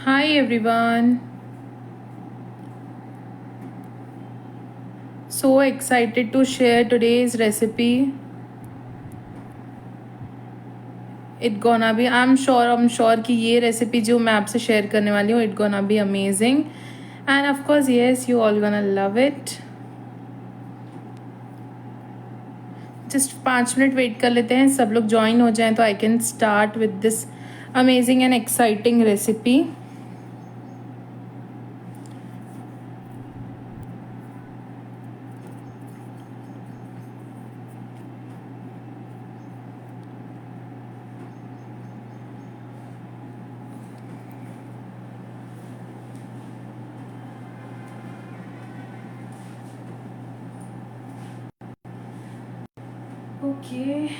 Hi everyone. So excited to share today's recipe. I'm sure कि ये recipe जो मैं आपसे शेयर करने वाली हूँ, it gonna be amazing. And of course, yes, you all gonna love it. Just 5 minute wait कर लेते हैं, सब लोग ज्वाइन हो जाएं तो I can start with this amazing and exciting recipe. Okay.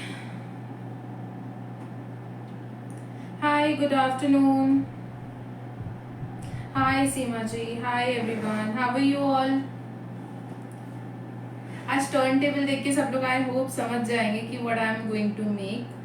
Hi, good afternoon. Hi Seema ji. Hi everyone. How are you all? आज turn table देख के सब लोग आई होप समझ जाएंगे कि what I am going to make.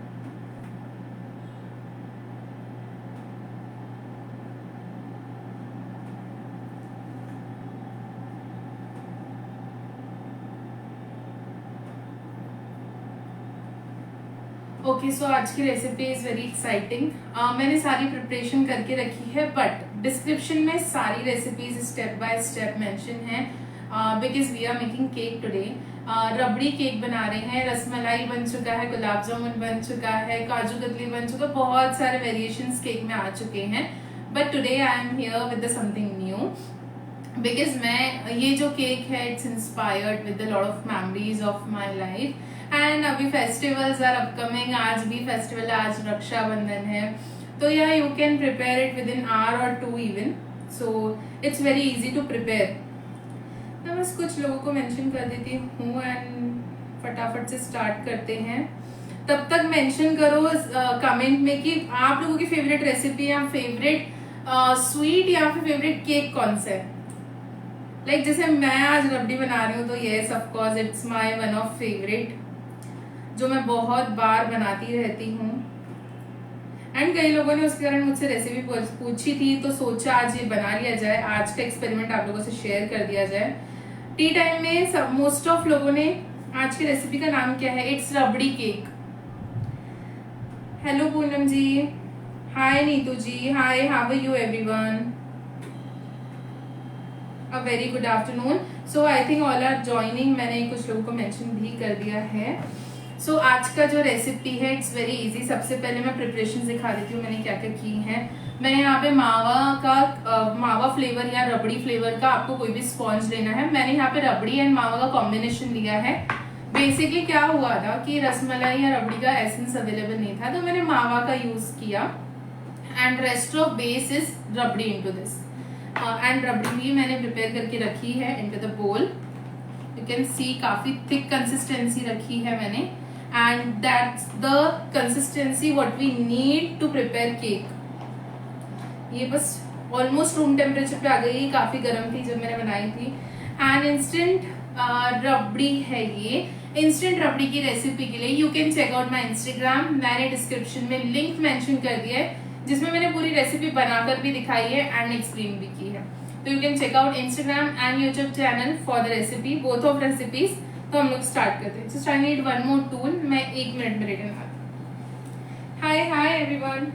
Okay so आज की रेसिपी इज वेरी एक्साइटिंग. मैंने सारी प्रिपरेशन करके रखी है बट डिस्क्रिप्शन में सारी recipes step by step mention है because we are making cake today. रबड़ी केक बना रहे हैं, रसमलाई बन चुका है, गुलाब जामुन बन चुका है, काजू कतली बन चुका है, बहुत सारे वेरिएशंस केक में आ चुके हैं. But today I am here with something new because मैं ये जो केक है it's inspired with the lot of memories of my life. And अभी फेस्टिवल्स आर अपकमिंग. आज भी फेस्टिवल है, आज रक्षाबंधन है, तो या you can prepare it within hour और 2 even. So it's very easy to prepare. मैं बस कुछ लोगों को मेंशन कर देती हूँ एंड फटाफट से स्टार्ट करते हैं. तब तक मेंशन करो कमेंट में कि आप लोगों की फेवरेट रेसिपी या फेवरेट स्वीट या फिर फेवरेट केक कौन सा है. लाइक जैसे मैं आज रबड़ी बना रही हूँ तो yes of course it's my one of favourite जो मैं बहुत बार बनाती रहती हूँ. एंड कई लोगों ने उसके कारण मुझसे रेसिपी पूछी थी तो सोचा आज ये बना लिया जाए, आज का एक्सपेरिमेंट आप लोगों से शेयर कर दिया जाए. टी टाइम में मोस्ट ऑफ लोगों ने आज की रेसिपी का नाम क्या है, it's rabri cake. Hello Poonam ji, hi Neetu ji, hi how are you everyone. A very good afternoon. So I think all are joining. मैंने कुछ लोगों को मेंशन भी कर दिया है. सो आज का जो रेसिपी है इट्स वेरी इजी. सबसे पहले मैं प्रिपरेशन दिखा देती हूँ मैंने क्या क्या की है. मैंने यहाँ पे मावा फ्लेवर या रबड़ी फ्लेवर का आपको कोई भी स्पॉन्ज लेना है. मैंने यहाँ पे रबड़ी एंड मावा का कॉम्बिनेशन लिया है. बेसिकली क्या हुआ था कि रसमलाई या रबड़ी का एसेंस अवेलेबल नहीं था तो मैंने मावा का यूज किया and rest of base is rabri into this. And रबड़ी भी मैंने प्रिपेयर करके रखी है into the bowl. You can see काफी थिक कंसिस्टेंसी रखी है मैंने and that's the consistency what we need to prepare cake. ये बस ऑलमोस्ट रूम टेम्परेचर पे आ गई, काफी गर्म थी जब मैंने बनाई थी. एंड इंस्टेंट रबड़ी है ये. इंस्टेंट रबड़ी की रेसिपी के लिए you can check out my Instagram. मैंने डिस्क्रिप्शन में लिंक मेंशन कर दिया है जिसमें मैंने पूरी रेसिपी बनाकर भी दिखाई है एंड एक्सप्लेन भी की है. तो you can check out Instagram and YouTube channel for the recipe both of recipes. तो हम लोग स्टार्ट करते हैं. Just I need one more tool. मैं 1 मिनट में रिटर्न आती हूँ. Hi hi everyone.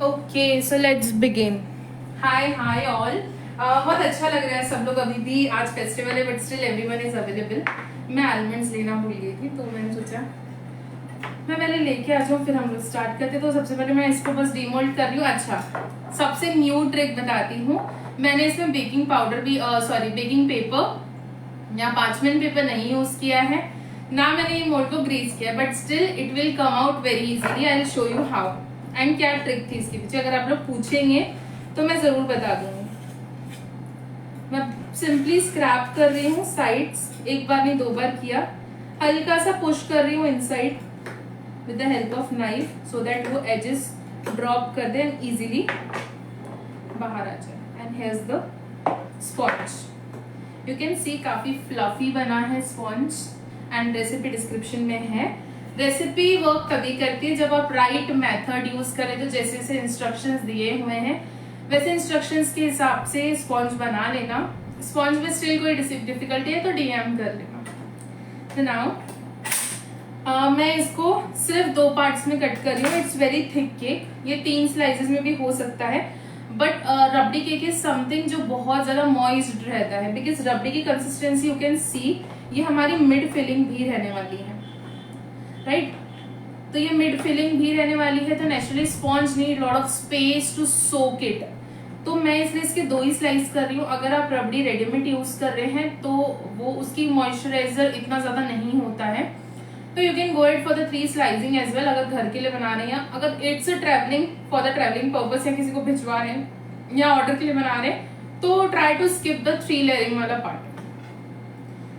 Okay so let's begin. Hi hi all. बहुत अच्छा लग रहा है सब लोग. अभी भी आज फेस्टिवल है but still everyone is available. मैं आलमंड्स लेना भूल गई थी तो मैंने सोचा मैं पहले लेके आ जाऊँ फिर हम लोग स्टार्ट करते. तो सबसे पहले मैं इसको बस डिमोल्ड कर रही हूँ. अच्छा, सबसे न्यू ट्रिक बताती हूँ. मैंने इसमें बेकिंग पाउडर भी बेकिंग पेपर यहाँ पार्चमेंट पेपर नहीं यूज किया है, ना मैंने ये मोल्ड को ग्रीस किया, but still it will come out very easily. I will show you how and क्या ट्रिक थी इसके पीछे। अगर आप लोग पूछेंगे तो मैं जरूर बता दूंगी। मैं सिंपली स्क्रैप कर रही हूँ साइड्स, एक बार नहीं 2 बार किया, हल्का सा पुश कर रही हूँ inside with the help of knife so that वो एजेस ड्रॉप कर दे एंड इजीली बाहर आ जाए। And hairs the sponge, you can see काफी फ्लफी बना है स्पॉन्ज एंड रेसिपी डिस्क्रिप्शन में है। रेसिपी वर्क तभी करती है जब आप राइट मेथड यूज करें, तो जैसे जैसे इंस्ट्रक्शंस दिए हुए हैं वैसे इंस्ट्रक्शंस के हिसाब से स्पॉन्ज बना लेना। स्पॉन्ज में स्टिल कोई डिफिकल्टी है तो डीएम कर लेना। तो नाउ मैं इसको सिर्फ 2 पार्ट्स में कट कर रही हूँ। इट्स वेरी थिक केक, ये 3 स्लाइसेस में भी हो सकता है, but rabri cake is something जो बहुत ज्यादा मॉइस्ड रहता है, बिकॉज रबड़ी की कंसिस्टेंसी यू कैन सी ये हमारी मिड फिलिंग भी रहने वाली है, राइट? तो ये मिड फिलिंग भी रहने वाली है, तो naturally sponge need lot of space to soak it. तो मैं इसलिए इसके 2 ही स्लाइस कर रही हूँ। अगर आप रबड़ी रेडीमेड यूज कर रहे हैं तो वो उसकी मॉइस्चराइजर इतना ज्यादा नहीं होता है, तो you can go it for the 3 slicing as well. अगर घर के लिए बना रहे हैं, अगर it's travelling for the travelling purpose या किसी को भिजवा रहे हैं या ऑर्डर के लिए बना रहे हैं, तो try to skip the 3 layering वाला पार्ट।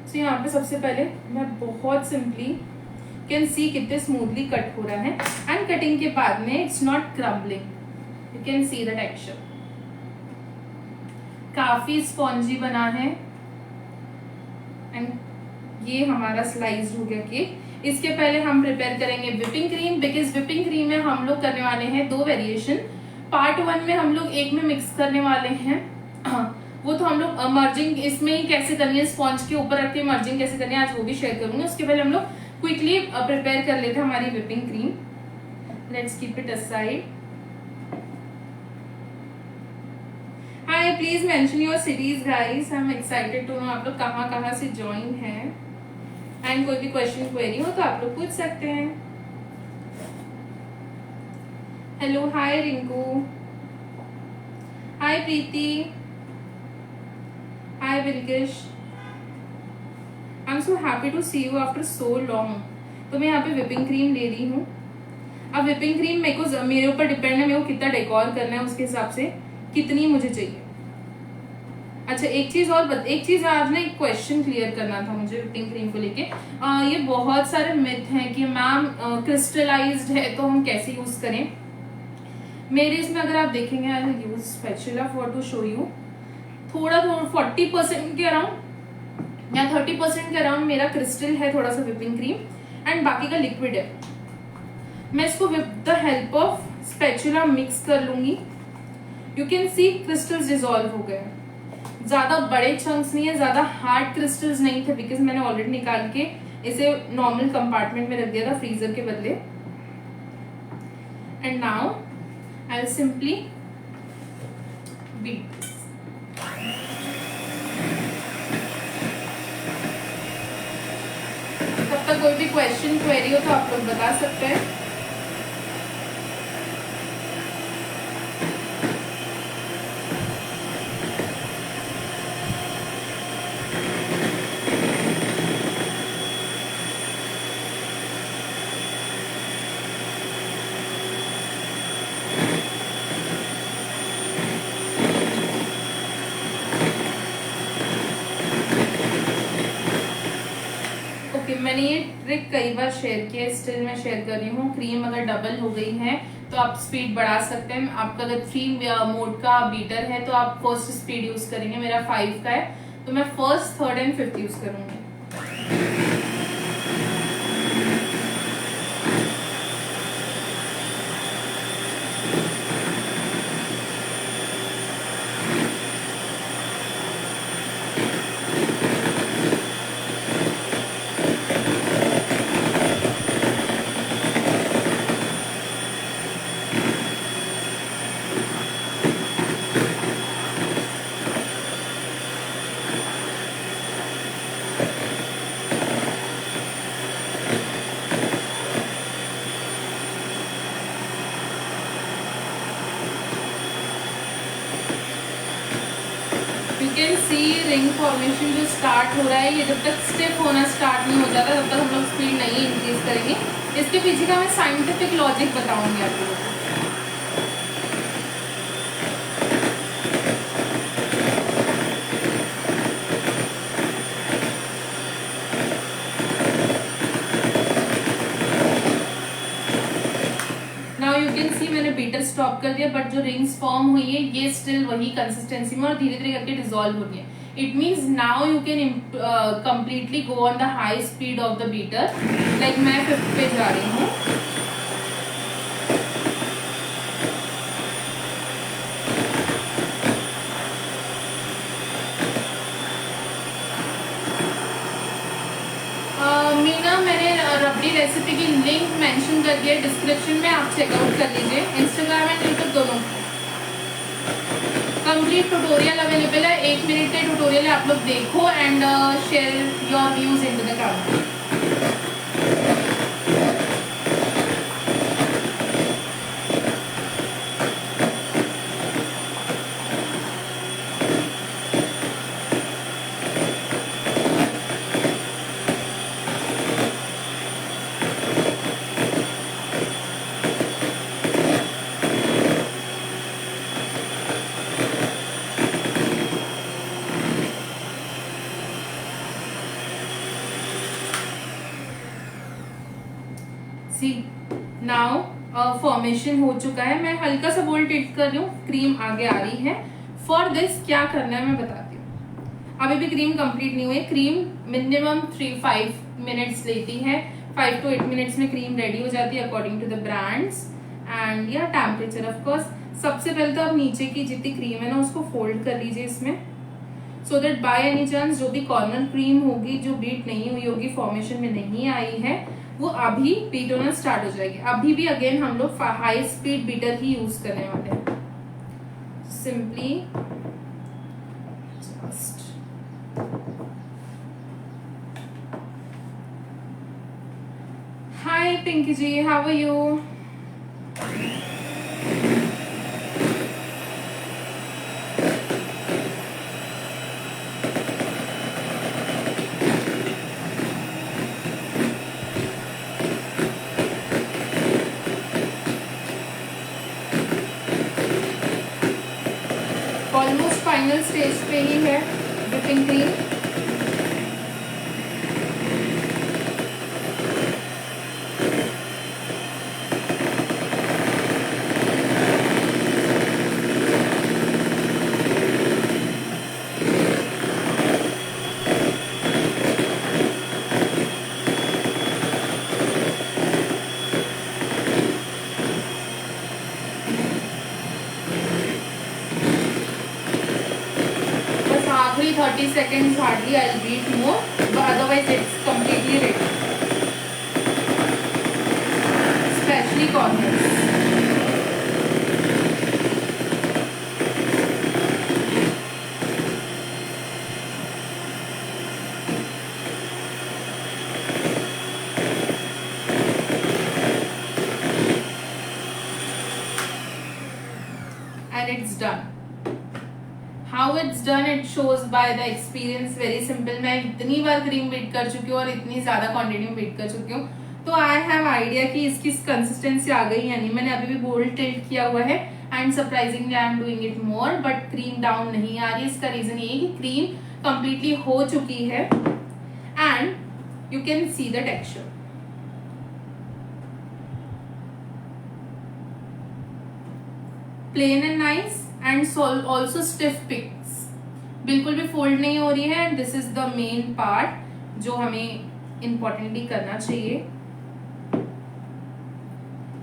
सो यहाँ पे सबसे पहले मैं बहुत सिंपली कैन सी कितने स्मूथली कट हो रहा है, एंड कटिंग के बाद में it's not crumbling, you can see the texture काफी स्पॉन्जी बना है। एंड ये हमारा स्लाइस हो गया केक। इसके पहले हम प्रिपेयर करेंगे whipping cream, because whipping cream में हम लोग करने वाले हैं 2 वेरिएशन। पार्ट 1 में हम लोग एक में मिक्स करने वाले हैं, वो तो हम लोग मर्जिंग इसमें ही कैसे करनी है, स्पॉन्ज के ऊपर रख के मर्जिंग कैसे करनी है आज वो भी शेयर करूंगी। उसके पहले हम लोग क्विकली प्रिपेयर कर लेते हैं हमारी whipping cream. Let's keep it aside. Hi, please mention your cities guys, I am excited to know आप लोग कहाँ से ज्वाइन है, एंड कोई भी क्वेश्चन क्वेरी हो तो आप लोग पूछ सकते हैं। Hello, hi Rinku, hi Preeti, hi Bilkis, I am so happy to see you after so long. तो मैं यहाँ पे विपिंग क्रीम ले रही हूँ। अब विपिंग क्रीम मेरे ऊपर डिपेंड है, मेरे को कितना डेकोर करना है उसके हिसाब से कितनी मुझे चाहिए। अच्छा, एक चीज आज ना एक क्वेश्चन क्लियर करना था मुझे विपिंग क्रीम को लेके। ये बहुत सारे मिथ हैं कि मैम क्रिस्टलाइज्ड है तो हम कैसे यूज करें। मेरे इसमें अगर आप देखेंगे, I will use spatula for to show you, थोड़ा 40% के अराउंड या 30% के अराउंड मेरा क्रिस्टल है, थोड़ा सा विपिंग क्रीम, एंड बाकी का लिक्विड है। मैं इसको with the help of spatula mix कर लूंगी। You can C crystals dissolve हो गए, ज्यादा बड़े चंक्स नहीं है, ज्यादा हार्ड क्रिस्टल्स नहीं थे, बिकॉज मैंने ऑलरेडी निकाल के इसे नॉर्मल कंपार्टमेंट में रख दिया था फ्रीजर के बदले। And now I will simply beat. तब तक कोई भी क्वेश्चन क्वेरी हो तो आप लोग बता सकते हैं। मैंने ये ट्रिक कई बार शेयर किया, स्टिल मैं शेयर कर रही हूँ। क्रीम अगर डबल हो गई है तो आप स्पीड बढ़ा सकते हैं। आपका अगर 3 मोड का बीटर है तो आप फर्स्ट स्पीड यूज करेंगे। मेरा 5 का है तो मैं first, third and fifth use करूंगी। सी रिंग फॉर्मेशन जो स्टार्ट हो रहा है, ये जब तक स्टिफ होना स्टार्ट नहीं हो जाता तब तक हम लोग स्पीड नहीं इंक्रीज करेंगे। इसके पीछे का मैं साइंटिफिक लॉजिक बताऊंगी आप लोगों को। मैंने बीटर स्टॉप कर दिया, बट जो रिंग्स फॉर्म हुई है ये स्टिल वही कंसिस्टेंसी में और धीरे धीरे करके डिसॉल्व हो रही है। It means now you can completely go on the high speed of the beater. Like मैं 5th पे जा रही हूँ। मैंने रबड़ी रेसिपी की लिंक मेंशन कर दिया डिस्क्रिप्शन में, आप चेकआउट कर लीजिए। इंस्टाग्राम एंड यूट्यूब दोनों कंप्लीट ट्यूटोरियल अवेलेबल है। 1 मिनट के ट्यूटोरियल है, आप लोग देखो and share your views into the comment. See now formation हो चुका है। मैं हल्का सा बोल्ड टिल्ट कर रही हूँ, क्रीम आगे आ रही है। फॉर दिस क्या करना है मैं बताती हूँ। अभी भी क्रीम कंप्लीट नहीं हुई। क्रीम मिनिमम 3-5 मिनट्स लेती है। 5 to 8 मिनट्स में क्रीम रेडी हो जाती है according to the brands and या टेम्परेचर ऑफ कोर्स। सबसे पहले तो आप नीचे की जितनी क्रीम है ना उसको फोल्ड कर लीजिए इसमें, so that by any chance जो भी कॉर्नर क्रीम होगी जो बीट नहीं हुई होगी, फॉर्मेशन में नहीं आई है, वो अभी बीट होना स्टार्ट हो जाएगी। अभी भी अगेन हम लोग हाई स्पीड बीटर ही यूज करने वाले हैं। Simply just hi Pinky ji, how are you? Almost final stage पे ही है व्हिपिंग क्रीम। आखिरी 30 seconds hardly I'll beat more, but otherwise it's completely ready, especially corners. And it's done. How it's done it shows by the experience, very simple। मैं इतनी बार cream beat कर चुकी हूँ और इतनी ज्यादा क्वांटिटी में बीट कर चुकी हूँ, तो आई हैव आइडिया कि इसकी कंसिस्टेंसी आ गई या नहीं। मैंने अभी भी बोल्ड टिल्ट किया हुआ है and surprisingly I am doing it more, but cream down नहीं आ रही। इसका रीजन ये है कि क्रीम कंप्लीटली हो चुकी है and you can see the texture. Plain and nice and also stiff peaks, बिल्कुल भी फोल्ड नहीं हो रही है। And this is the main part जो हमें इंपॉर्टेंटली करना चाहिए।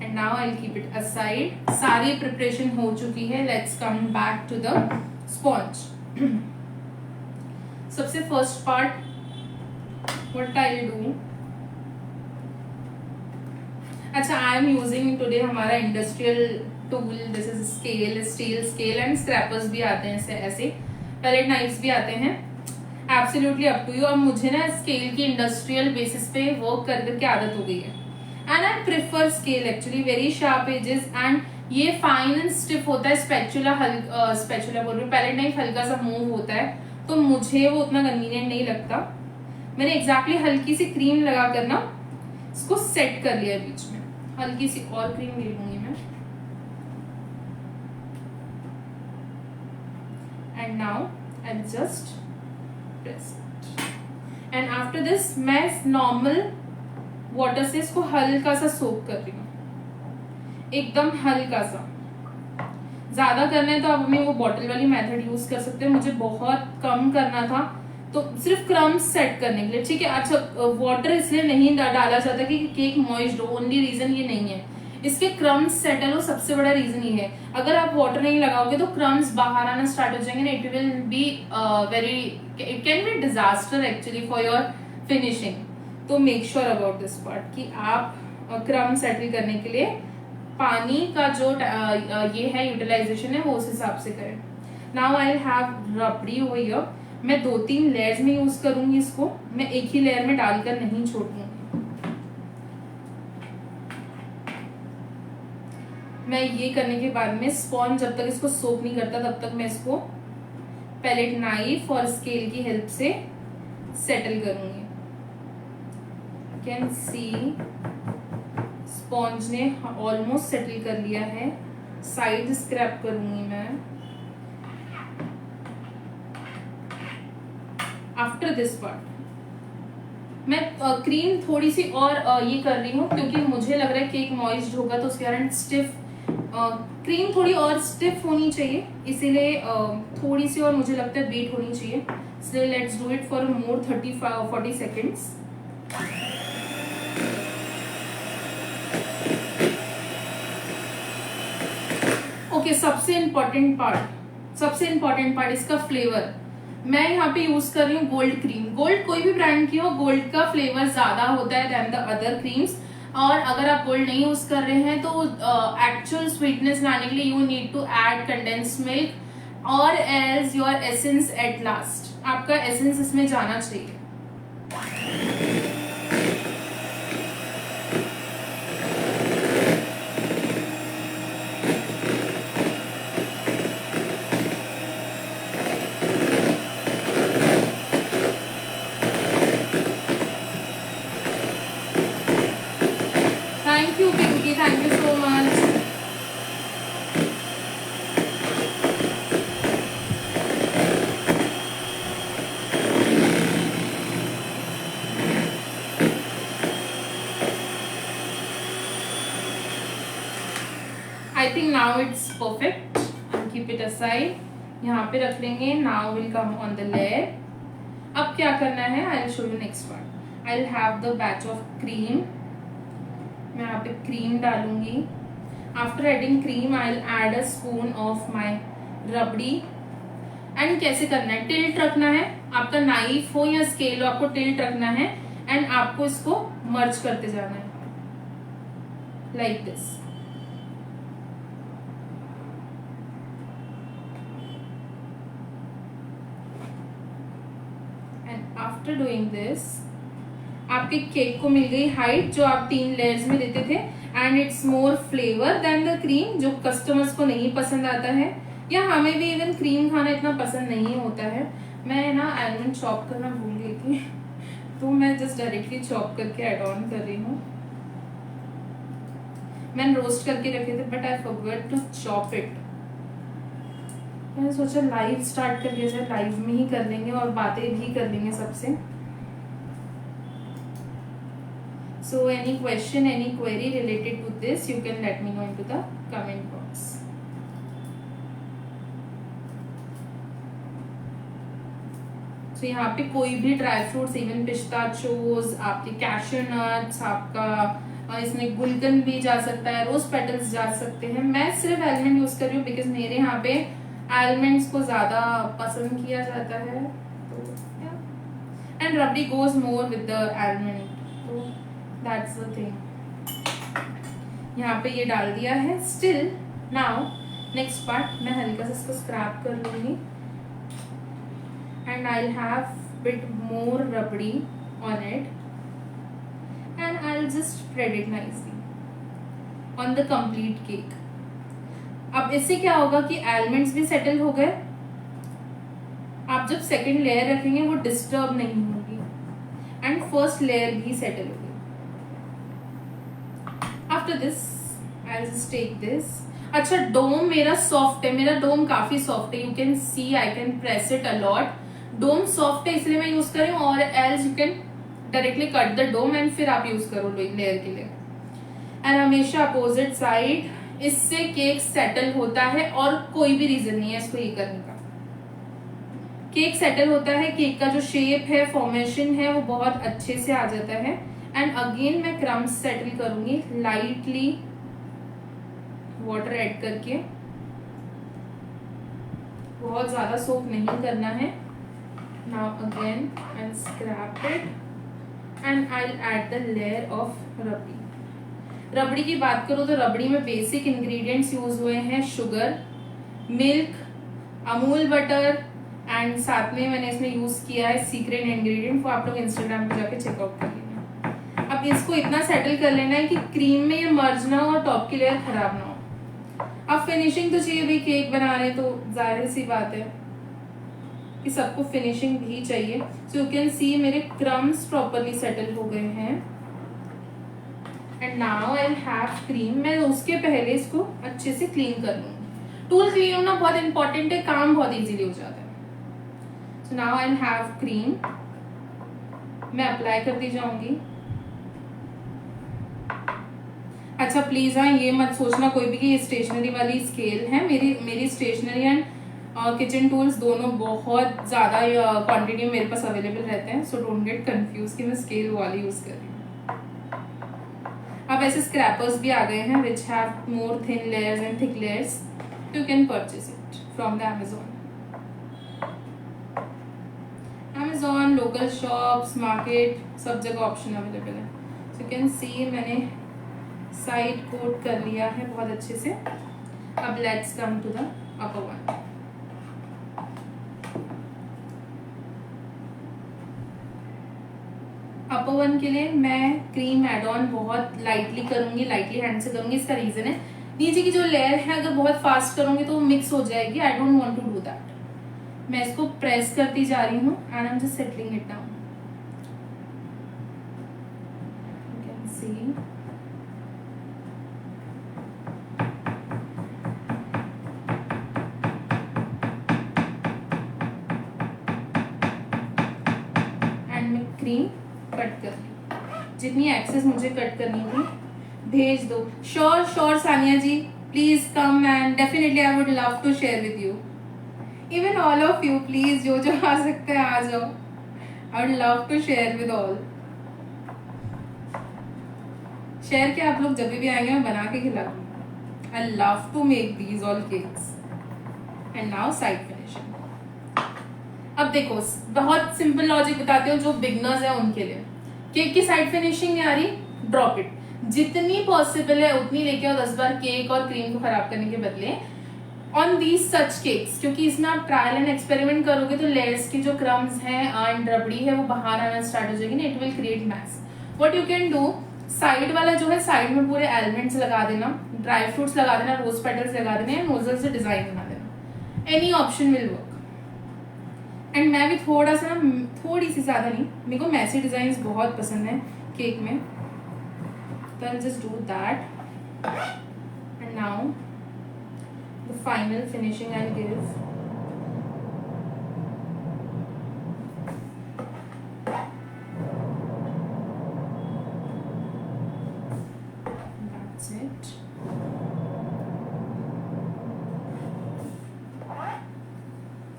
And now I will keep it aside. सारी प्रिपरेशन हो चुकी है। Let's come back to the sponge. सबसे first part what I will do, अच्छा आई एम यूजिंग टुडे हमारा industrial tool, this is scale, steel scale and scrapers भी आते हैं ऐसे, पैलेट नाइफ्स भी आते हैं। Absolutely up to you. अब मुझे ना स्केल की इंडस्ट्रियल बेसिस पे वर्क कर करके आदत हो गई है and I prefer scale actually, very sharp edges and ये फाइन एंड स्टिफ होता है। स्पैचुला बोल रही हूँ, पैलेट नाइफ हल्का सा मूव होता है, तो मुझे वो उतना कन्वीनियंट नहीं लगता। मैंने एग्जैक्टली हल्की सी क्रीम लगा कर ना इसको सेट कर लिया बीच में। हल्की सी और क्रीम ले लूंगी मैं। And now I just press and after this मैं नॉर्मल वाटर से इसको हल्का सा सोक कर रही हूँ, एकदम हल्का सा। ज्यादा करना है तो आप हमें वो बॉटल वाली मेथड यूज कर सकते हैं। मुझे बहुत कम करना था तो सिर्फ क्रम्स सेट करने के लिए, ठीक है। अच्छा, वाटर इसलिए नहीं डाला जाता कि केक मॉइस्ड हो, ओनली रीजन ये नहीं है। इसके क्रम्स सेटल हो सबसे बड़ा रीजन ये है। अगर आप वाटर नहीं लगाओगे तो क्रम्स बाहर आना स्टार्ट हो जाएंगे ना, it will be very, it can be disaster actually for your finishing. तो make sure about this part कि आप क्रम्स सेटल करने के लिए पानी का जो ये है यूटिलाइजेशन है वो उस हिसाब से करें। Now I have rabri over here. मैं 2-3 लेयर्स में यूज करूंगी इसको, मैं एक ही लेयर में डालकर नहीं छोड़ूंगी। मैं ये करने के बाद में स्पॉन्ज जब तक इसको सोक नहीं करता तब तक मैं इसको पैलेट नाइफ और स्केल की हेल्प से सेटल करूंगी। कैन सी स्पॉन्ज ने ऑलमोस्ट सेटल कर लिया है। साइड स्क्रैप करूंगी मैं। आफ्टर दिस पार्ट मैं क्रीम थोड़ी सी और ये कर रही हूँ क्योंकि मुझे लग रहा है केक मॉइस्ड होगा तो उसके कारण स्टिफ क्रीम थोड़ी और स्टिफ होनी चाहिए, इसीलिए थोड़ी सी और मुझे लगता है वेट होनी चाहिए। इसलिए let's do it for more 30-40 seconds. Okay, सबसे इम्पोर्टेंट पार्ट इसका फ्लेवर। मैं यहाँ पे यूज कर रही हूँ गोल्ड क्रीम। गोल्ड कोई भी ब्रांड की हो, गोल्ड का फ्लेवर ज्यादा होता है देन द अदर क्रीम्स। और अगर आप गोल्ड नहीं यूज कर रहे हैं तो एक्चुअल स्वीटनेस लाने के लिए you need to add condensed milk और as your essence at last. आपका एसेंस इसमें जाना चाहिए। Thank you, Pinky. Thank you so much. I think now it's perfect. I'll keep it aside. यहाँ पे रख लेंगे. Now we'll come on the layer. अब क्या करना है? I'll show you next part. I'll have the batch of cream. मैं यहाँ पे क्रीम डालूंगी। After adding cream I will add a spoon of my rabri. And कैसे करना है? टिल्ट रखना है, आपका नाइफ हो या स्केल हो, आपको टिल्ट रखना है एंड आपको इसको मर्ज करते जाना है like this. And after doing this आपके केक को मिल गई हाइट जो आप 3 लेयर्स में देते थे and it's more flavour than the cream, जो कस्टमर्स को नहीं पसंद आता है या हमें भी इवन क्रीम खाना इतना पसंद नहीं होता है। मैं ना आलमंड चॉप करना भूल गई थी तो मैं जस्ट डायरेक्टली चॉप करके ऐड ऑन कर रही हूँ। मैंने रोस्ट करके रखे थे but I forgot to chop it. मैंने सोचा लाइव स्टार्ट कर लिया जाए, लाइव में ही कर लेंगे और बातें भी कर लेंगे सबसे। So any question, any query related to this, you can let me know into the comment box. So यहाँ पे कोई भी ड्राई फ्रूट्स, इवन पिस्ताचोज, आपके कैशू नट्स, आपका इसमें गुलकंद भी जा सकता है, रोज पेटल्स जा सकते हैं। मैं सिर्फ आलमंड यूज कर रही हूँ बिकॉज मेरे यहाँ पे आलमंड्स को ज्यादा पसंद किया जाता है। And rabri goes more with the almond, तो दैट्स द थिंग। यहाँ पे ये डाल दिया है। स्टिल नाउ नेक्स्ट पार्ट मैं हल्का सा इसको स्क्रैप कर लूंगी and I have bit more rabri on it and I will just spread it nicely on the complete cake. अब इससे क्या होगा कि एलिमेंट्स भी सेटल हो गए, आप जब सेकेंड लेयर रखेंगे वो डिस्टर्ब नहीं होगी एंड फर्स्ट लेयर भी सेटल होगी. After this I just take this. अच्छा, डोम मेरा सॉफ्ट है, मेरा डोम काफी सॉफ्ट है. You can see I can press it a lot. Dome soft है इसलिए मैं यूज कर रही हूँ, और else you can directly cut the dome and फिर आप यूज करो लेयर के लिए. एंड हमेशा अपोजिट साइड. इससे केक सेटल होता है और कोई भी रीजन नहीं है इसको ये करने का. केक सेटल होता है, केक का जो शेप है, फॉर्मेशन है, वो बहुत अच्छे से आ जाता है. एंड अगेन मैं क्रम्स सेटल करूंगी लाइटली वाटर ऐड करके. बहुत ज्यादा सोक नहीं करना है. Now again and scrap it and I add the layer of rabri. रबड़ी की बात करूं तो रबड़ी में बेसिक इंग्रेडिएंट्स यूज हुए हैं sugar, milk, Amul butter and साथ में मैंने इसमें यूज किया है सीक्रेट इंग्रेडिएंट. वो आप लोग इंस्टाग्राम पे जाके चेकआउट कर लेना. अब इसको इतना सेटल कर लेना है कि क्रीम में ये मर्ज ना हो और टॉप की लेयर खराब ना हो. अब फिनिशिंग तो चाहिए भाई, केक बना रहे तो जाहिर सी बात है कि सबको फिनिशिंग भी चाहिए. सो यू कैन सी मेरे क्रम्स प्रॉपरली सेटल हो गए हैं. And now I have cream. मैं उसके पहले इसको अच्छे से क्लीन कर लूंगी. टूल क्लीन होना बहुत इंपॉर्टेंट है, काम बहुत इजीली हो जाता है. So now I have cream. मैं अप्लाई करती जाऊंगी. अच्छा प्लीज हाँ ये मत सोचना कोई भी कि ये स्टेशनरी वाली स्केल है. मेरी स्टेशनरी एंड किचन टूल्स दोनों बहुत ज्यादा क्वांटिटी में मेरे पास अवेलेबल रहते हैं. सो डोंट गेट कंफ्यूज कि मैं स्केल वाली यूज कर रही हूँ. अब ऐसे स्क्रैपर्स भी आ गए हैं which have more thin layers and thick layers. You can purchase it from the Amazon, local shops, market, सब जगह ऑप्शन अवेलेबल है. सो यू कैन सी मैंने साइड कोट कर लिया है बहुत अच्छे से. अब let's come to the upper one. Upper one के लिए मैं क्रीम एड ऑन बहुत लाइटली करूंगी, लाइटली हैंड से करूंगी. इसका रीजन है नीचे की जो लेयर है अगर बहुत फास्ट करूंगी तो मिक्स हो जाएगी. I don't want to do that. मैं इसको प्रेस करती जा रही हूँ and I am just settling it down. You can see and मैं क्रीम कट कर ली. जितनी एक्सेस मुझे कट करनी थी भेज दो. Sure Sania ji, please come and definitely I would love to share with you. Even all of you please, जो आ सकता है आ जाओ. I would love to share with all. Share के आप लोग जब भी आएंगे मैं बना के खिलाऊंगी. I love to make these all cakes. And now side finishing. अब देखो बहुत सिंपल लॉजिक बताते हो जो बिगनर्स है उनके लिए. केक की साइड फिनिशिंग नहीं आ रही, ड्रॉप इट. जितनी पॉसिबल है उतनी लेके आओ 10 बार केक और क्रीम को खराब करने के बदले ऑन दीज सच केक्स. क्योंकि इसमें आप ट्रायल एंड एक्सपेरिमेंट करोगे तो लेयर्स की जो क्रम्स हैं एंड रबड़ी है वो बाहर आना स्टार्ट हो जाएगी ना. It will create mess. What you can do, side वाला जो है साइड में पूरे एलिमेंट्स लगा देना, ड्राई फ्रूट्स लगा देना, रोज पेटल्स लगा देना, नोजल से डिजाइन बना देना. Any option will work. And मैं भी थोड़ा सा ना, थोड़ी सी ज्यादा नहीं, मेरे को मैसी डिजाइन बहुत पसंद है केक में, तो I just do that. And now the final finishing I give. That's it.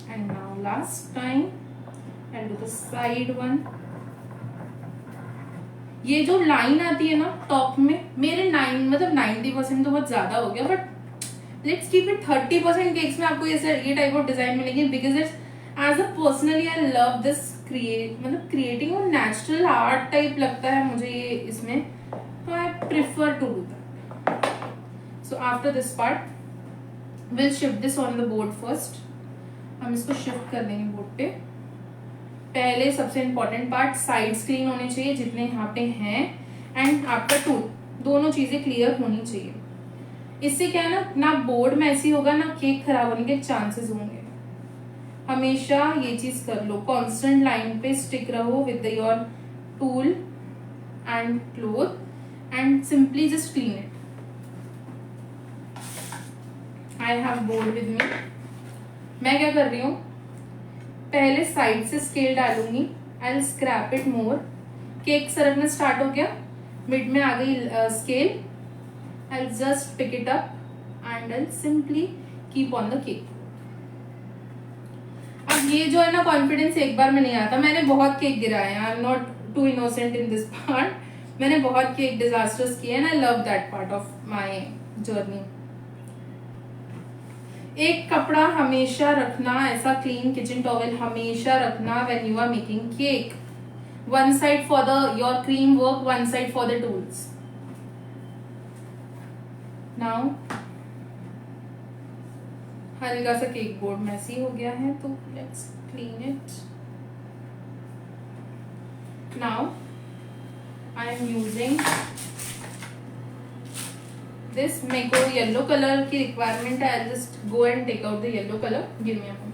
And now last time I'll do the side one. ये जो लाइन आती है ना टॉप में, मेरे 90% तो बहुत ज्यादा हो गया, but let's keep it 30% cakes में आपको ये टाइप ऑफ डिजाइन मिलेगी. Because it's as a personally I love this creating और नेचुरल आर्ट टाइप लगता है मुझे ये इसमें, तो I prefer to do that. So after this part will shift this on the board first. हम इसको शिफ्ट कर देंगे बोर्ड पे. पहले सबसे इम्पोर्टेंट पार्ट साइड्स क्लीन होने चाहिए जितने यहाँ पे हैं, एंड आपका टूल, दोनों चीजें क्लियर होनी चाहिए. इससे क्या है ना बोर्ड में ऐसी होगा ना केक खराब होने के चांसेस होंगे. हमेशा ये चीज कर लो, कांस्टेंट लाइन पे स्टिक रहो with your tool and cloth and simply just clean it. I have board with me. मैं क्या कर रही हूँ, पहले साइड से स्केल डालूंगी. I will scrap it more. Cake सरकना स्टार्ट हो गया, मिड में आ गई scale. I will just pick it up and I simply keep on the cake. अब ये जो है ना, कॉन्फिडेंस एक बार में नहीं आता. मैंने बहुत केक गिराए हैं. I am not too innocent in this part. मैंने बहुत केक डिजास्टर्स किए and I love that part of my journey. एक कपड़ा हमेशा रखना, ऐसा क्लीन किचन टॉवेल हमेशा रखना when you are making cake. One side for the your cream work, one side for the tools. Now हल्का सा केक बोर्ड मैसी हो गया है, तो let's clean it. Now I am using this. मेरे को येलो कलर की requirement है. I just go and take out the yellow colour. Give me a moment.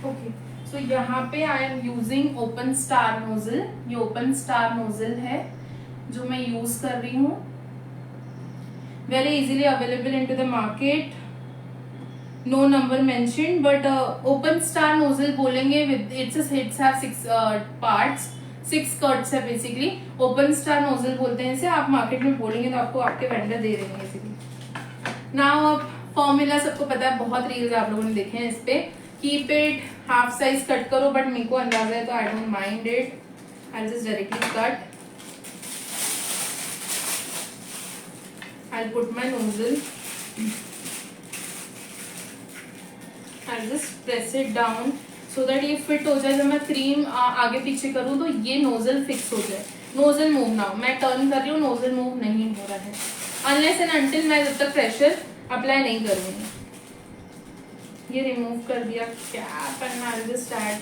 Okay, so यहाँ पे I am using open star nozzle. ये open star nozzle है जो मैं यूज कर रही हूँ. Very easily available in to the market. No number mention, but open star nozzle बोलेंगे with its have 6 parts, 6 skirts है बेसिकली. ओपन स्टार नोजल बोलते हैं इसे. आप मार्केट में बोलेंगे तो आपको आपके वेंडर दे रहे हैं इसीलिए. नाउ अब फॉर्मूला सबको पता है, बहुत रील्स आप लोगों ने देखे हैं इस पे. Keep it half size cut करो, बट मेरे को अंदाजा है तो I don't mind it. I just directly cut. I put my nozzle. I just press it down so that ये फिट हो जाए. जब मैं क्रीम आगे पीछे करूँ तो ये नोजल फिक्स हो जाए. नोजल मूव ना हो. मैं टर्न कर रही हूँ, नोजल मूव नहीं हो रहा है अनलेस एंड अनटिल मैं जब तक प्रेशर अप्लाई नहीं करूंगी. ये रिमूव कर दिया cap and I will just add.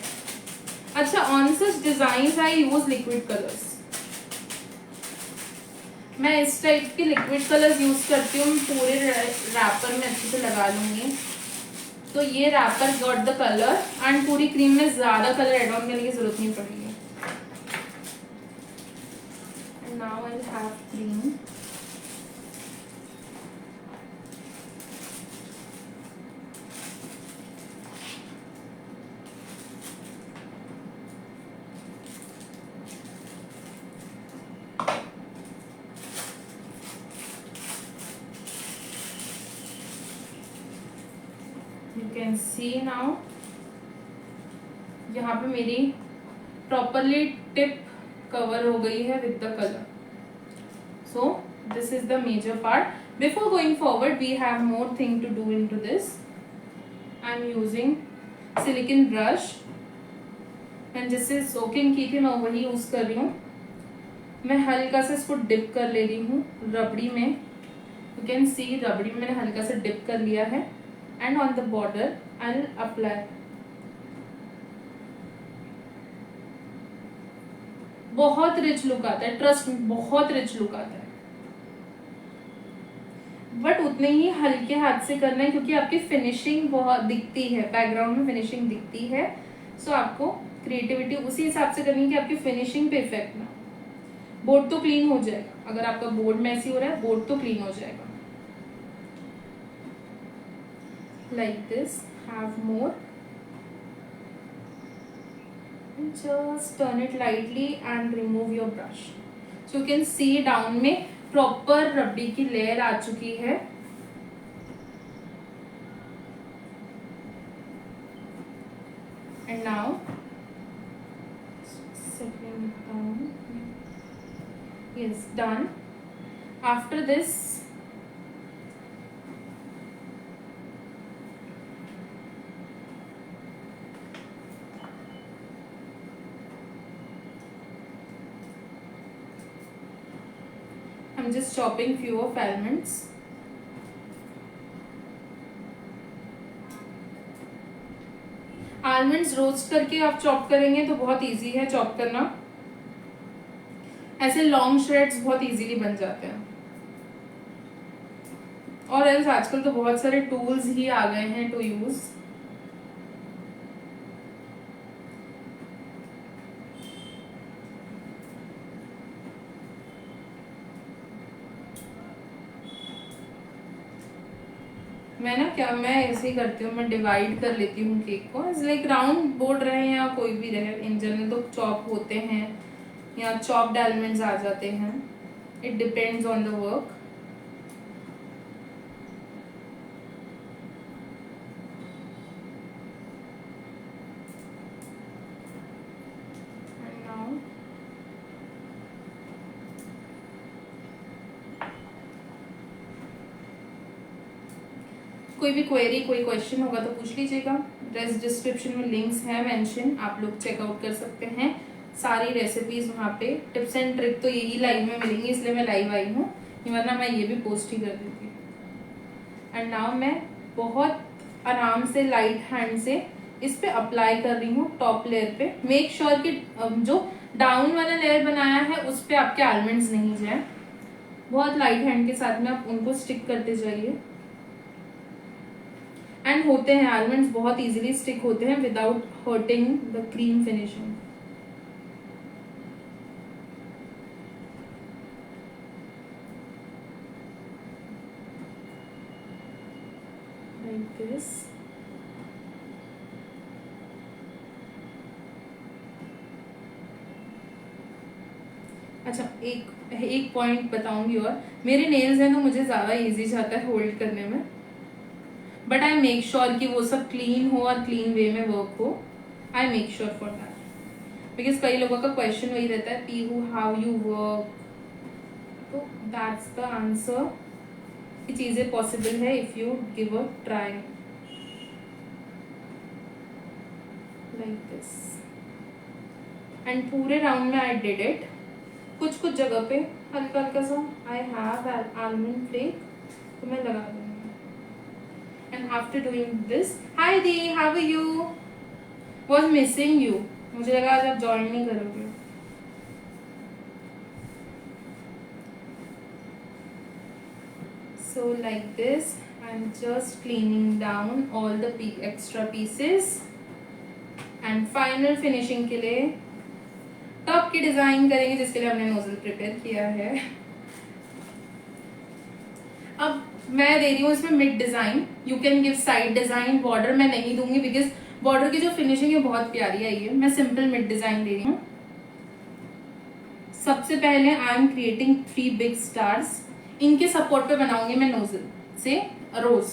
अच्छा, on such designs I use liquid colours. मैं इस टाइप के लिक्विड कलर्स यूज करती हूँ. पूरे रैपर में अच्छे से लगा लूंगी. तो ये wrapper got the colour and पूरी क्रीम में ज्यादा कलर एड ऑन करने की जरूरत नहीं पड़ेगी. Now I have cream. You can see now यहाँ पे मेरी प्रॉपरली टिप कवर हो गई है with the colour. So this is the major part. Before going forward we have more thing to do into this. I am using silicone brush and जिससे soaking की थी मैं वही यूज कर रही हूँ. मैं हल्का से इसको डिप कर ले रही हूँ रबड़ी में. यू कैन सी रबड़ी में मैंने हल्का से डिप कर लिया है. And on the border I'll apply. बहुत रिच लुक आता है, ट्रस्ट में बहुत रिच लुक आता है. बट उतने ही हल्के हाथ से करना है क्योंकि आपकी फिनिशिंग बहुत दिखती है, बैकग्राउंड में फिनिशिंग दिखती है. सो आपको क्रिएटिविटी उसी हिसाब से करनी है कि आपकी फिनिशिंग पे इफेक्ट ना. बोर्ड तो क्लीन हो जाएगा. अगर आपका बोर्ड मैसी हो रहा है, बोर्ड तो क्लीन हो जाएगा. Like this, have more. And just turn it lightly and remove your brush. So you can see down में proper रबड़ी की लेयर आ चुकी है. And now setting it down. Yes, done. After this I'm just chopping few of almonds. Almonds roast करके आप chop करेंगे तो बहुत easy है चॉप करना, ऐसे लॉन्ग श्रेड्स बहुत इजीली बन जाते हैं। और एल्स आजकल तो बहुत सारे टूल्स ही आ गए हैं टू यूज। मैं ऐसे ही करती हूँ, मैं डिवाइड कर लेती हूँ केक को, लाइक राउंड बोर्ड रहे या कोई भी रहे, इन जनरल तो चॉप होते हैं या चॉप्ड एलिमेंट्स आ जाते हैं, it depends on the work. कोई भी क्वेरी कोई क्वेश्चन होगा तो पूछ लीजिएगा। डिस्क्रिप्शन में लिंक्स हैं मेंशन, आप लोग चेकआउट कर सकते हैं सारी रेसिपीज वहाँ पे। टिप्स एंड ट्रिक तो यही लाइव में मिलेंगी, इसलिए मैं लाइव आई हूँ, वरना मैं ये भी पोस्ट ही कर देती। एंड नाउ मैं बहुत आराम से लाइट हैंड से इस पे अप्लाई कर रही हूँ टॉप लेयर पे। मेक श्योर कि जो डाउन वाला लेयर बनाया है उस पे आपके आलमंड्स नहीं जाए। बहुत लाइट हैंड के साथ में आप उनको स्टिक करते जाइए। एंड होते हैं आलमंड्स बहुत इजीली स्टिक होते हैं without hurting the cream finishing. Like this. अच्छा, एक पॉइंट बताऊंगी और, मेरे नेल्स हैं तो मुझे ज्यादा इजी जाता है होल्ड करने में, बट आई मेक श्योर कि वो सब क्लीन हो और क्लीन वे में वर्क हो। I make sure for that, because कई लोगों का क्वेश्चन वही रहता है, पीहू हाउ यू वर्क, तो दैट्स द आंसर कि चीजें पॉसिबल है if you give a try. Like this. And पूरे राउंड में आई डिड इट। कुछ कुछ जगह पे हल्का हल्का सा आई हैव आलमंड फ्लेक, तो मैं लगा दूंगी। And after doing this, hi Dee, how are you? Was missing you. मुझे लगा आज आप ज्वाइन नहीं करोगे। So like this, I'm just cleaning down all the extra pieces. And final finishing के लिए टॉप की डिजाइन करेंगे जिसके लिए हमने नोजल प्रिपेयर किया है। अब मैं दे रही हूँ इसमें mid design, you can give side design. Border मैं नहीं दूंगी बिकॉज बॉर्डर की जो फिनिशिंग है बहुत प्यारी आई है। मैं सिंपल मिड डिजाइन दे रही हूँ। सबसे पहले I am creating 3 big stars. इनके सपोर्ट पे बनाऊंगी मैं नोजल से रोज।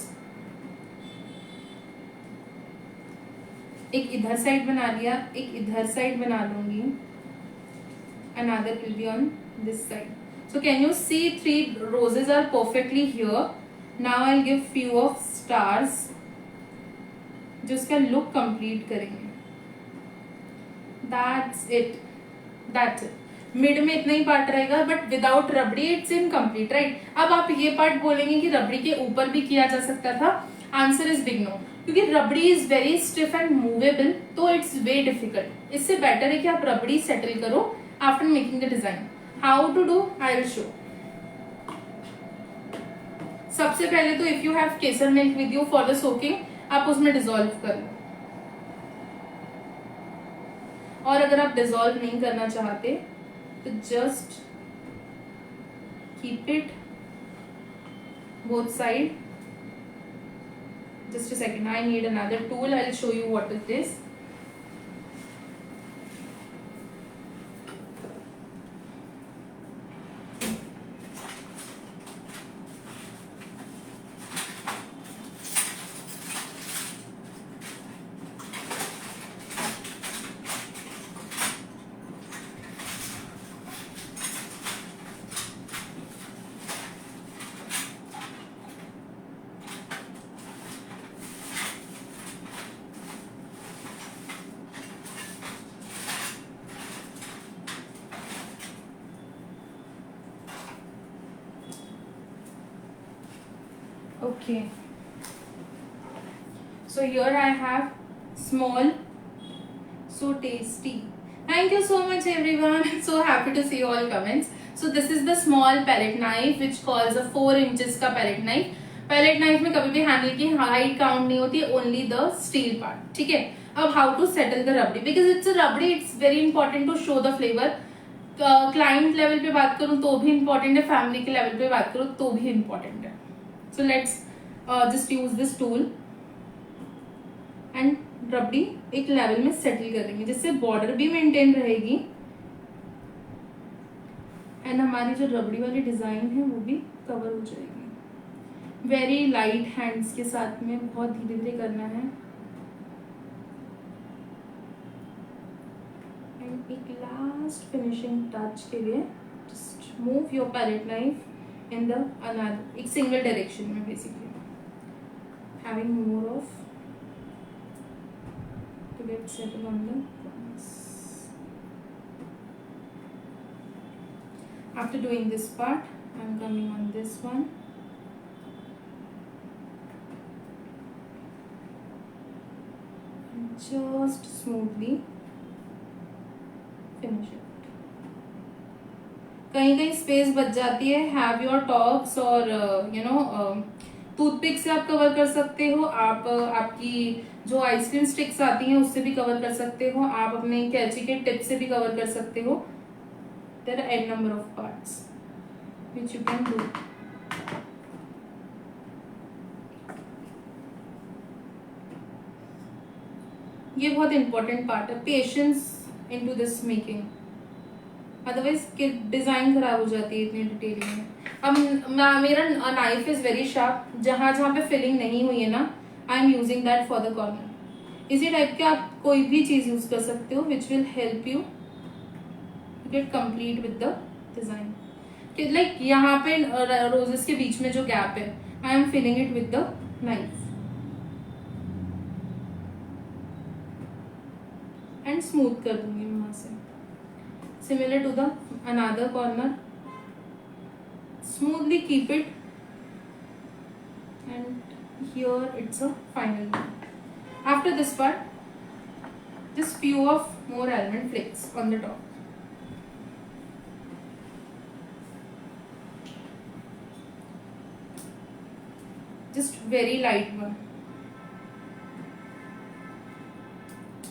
एक इधर साइड बना लिया, एक इधर साइड बना लूंगी, another will be on this side. So can you see 3 roses are perfectly here. Now I'll give few of stars जो इसका लुक कंप्लीट करेंगे। That's it. That's it. Mid में इतना ही पार्ट रहेगा, but without rabri it's incomplete, right. अब आप ये part बोलेंगे कि रबड़ी के ऊपर भी किया जा सकता था। आंसर इज बिग नो, क्योंकि rabri is very stiff and movable, तो इट्स वे डिफिकल्ट। इससे बेटर है कि आप रबड़ी सेटल करो after making the design. How to do I will show. सबसे पहले तो if you have kesar milk with you for the soaking, आप उसमें डिसॉल्व कर लो। और अगर आप डिसॉल्व नहीं करना चाहते तो just keep it both side. Just a second, I need another tool. I'll show you what is this. Okay. So here I have small, so tasty. Thank you so much everyone. So happy to see all comments. So this is the small palette knife which calls a 4 inches का palette knife. Palette knife में कभी भी handle की height count नहीं होती, only the steel part. ठीक है. अब how to settle the rabri, because it's a rabri, it's very important to show the flavour. Client level पे बात करूं तो भी इंपॉर्टेंट है, फैमिली के लेवल पे बात करूं तो भी इंपॉर्टेंट है. So let's just use this tool and rabri एक लेवल में सेटल करेंगे जिससे बॉर्डर भी मेंटेन रहेगी एंड हमारी जो रबड़ी वाली डिजाइन है वो भी कवर हो जाएगी. वेरी लाइट हैंड्स के साथ में बहुत धीरे धीरे करना है. एंड एक लास्ट फिनिशिंग टच के लिए just move your palette knife in the another, एक सिंगल डायरेक्शन में basically, having more of to get settled on the corners. After doing this part, I am coming on this one. And just smoothly finish it. कहीं कहीं space बच जाती है, have your tops और toothpick से आप cover कर सकते हो. आप आपकी जो आइसक्रीम स्टिक्स आती हैं उससे भी कवर कर सकते हो. आप अपने कैंची के टिप से भी कवर कर सकते हो. There are an number of parts which you can do. ये बहुत इंपॉर्टेंट पार्ट है, patience into this making, otherwise design खराब हो जाती है इतनी डिटेलिंग में. अब मेरा नाइफ इज वेरी शार्प, जहां जहां पे फिलिंग नहीं हुई है ना, I am using that for the corner. इसी टाइप के आप कोई भी चीज यूज कर सकते हो which will help you get complete with the design. Like यहाँ पे रोजेस के बीच में जो गैप है, I am filling it with the knife and smooth कर दूंगी मैं वहां से. Similar to the another corner, smoothly keep it, and here it's a final one. After this part, just few of more almond flakes on the top. Just very light one,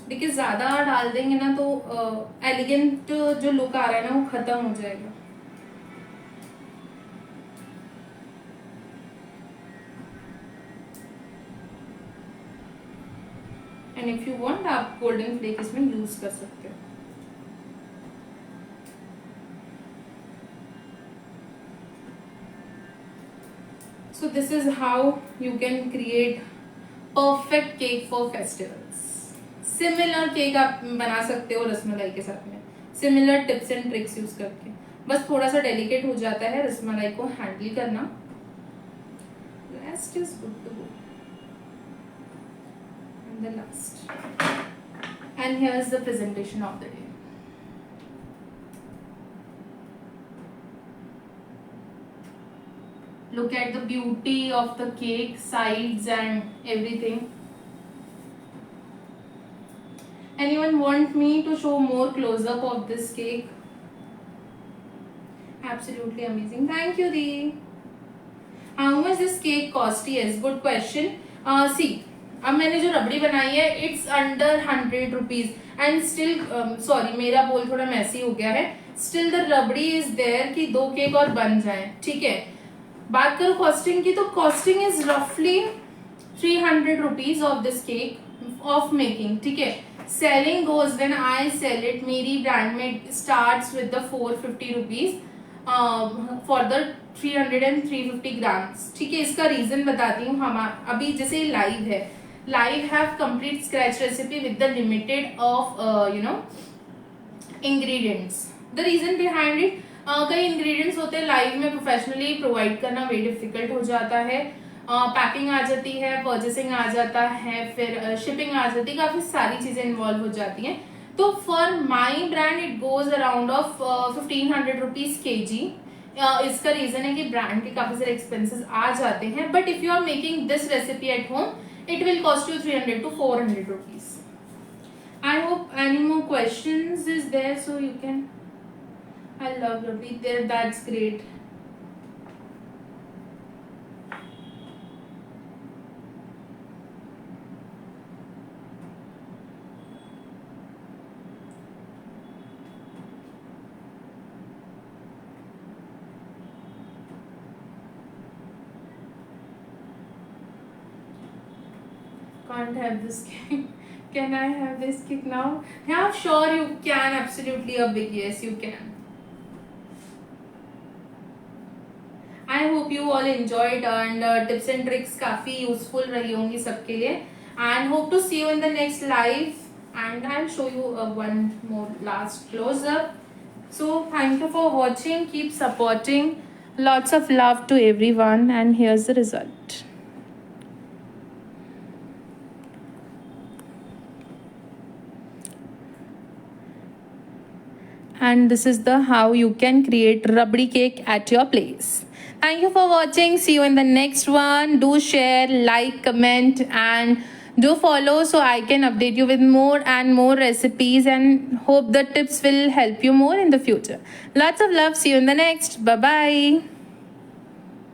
because ज्यादा डाल देंगे ना तो elegant जो look आ रहा है ना वो खत्म हो जाएगा. एंड इफ यू वांट आप गोल्डन फ्लेक इसमें यूज कर सकते हो. सो this is how you can create perfect cake for festivals. Similar cake आप बना सकते हो रसमलाई के साथ में, similar tips and tricks use करके. बस थोड़ा सा डेलिकेट हो जाता है रसमलाई को हैंडल करना. Rest is good to go. The last, and here is the presentation of the day. Look at the beauty of the cake, sides and everything. Anyone want me to show more close up of this cake? Absolutely amazing. Thank you, Dee. How much this cake cost? Yes, good question. See, अब मैंने जो रबड़ी बनाई है it's under 100 rupees and still, sorry मेरा बोल थोड़ा messy हो गया है, still the rabri is there कि 2 केक और बन जाए. ठीक है. बात करो कॉस्टिंग की, तो कॉस्टिंग इज रफली 300 rupees of this cake of making. ठीक है. Selling goes when I sell it, मेरी ब्रांड में starts with the 450 rupees for the 300 and 350 grams. ठीक है. इसका रीजन बताती हूँ. हम अभी जैसे लाइव है, live have complete scratch recipe with the limited of ingredients. The reason behind it, कई ingredients होते हैं लाइव में प्रोफेशनली प्रोवाइड करना वेरी डिफिकल्ट हो जाता है. पैकिंग आ जाती है, परचेसिंग आ जाता है, फिर शिपिंग आ जाती है, काफी सारी चीजें इन्वॉल्व हो जाती हैं. तो for my brand it goes around of 1500 rupees kg इसका रीजन है कि ब्रांड के काफी सारे एक्सपेंसेस आ जाते हैं, but if you are making this recipe at home it will cost you 300 to 400 rupees. I hope any more questions is there, so you can. I love rabdi there. That's great. Can't have this cake. Can I have this cake now? Yeah, sure you can. Absolutely a big yes, you can. I hope you all enjoyed and tips and tricks काफी useful रही होंगी सबके लिए. And hope to see you in the next live. And I'll show you one more last close up. So thank you for watching. Keep supporting. Lots of love to everyone. And here's the result. And this is the how you can create rabdi cake at your place. Thank you for watching. See you in the next one. Do share, like, comment, and do follow so I can update you with more and more recipes, and hope the tips will help you more in the future. Lots of love. See you in the next. Bye bye.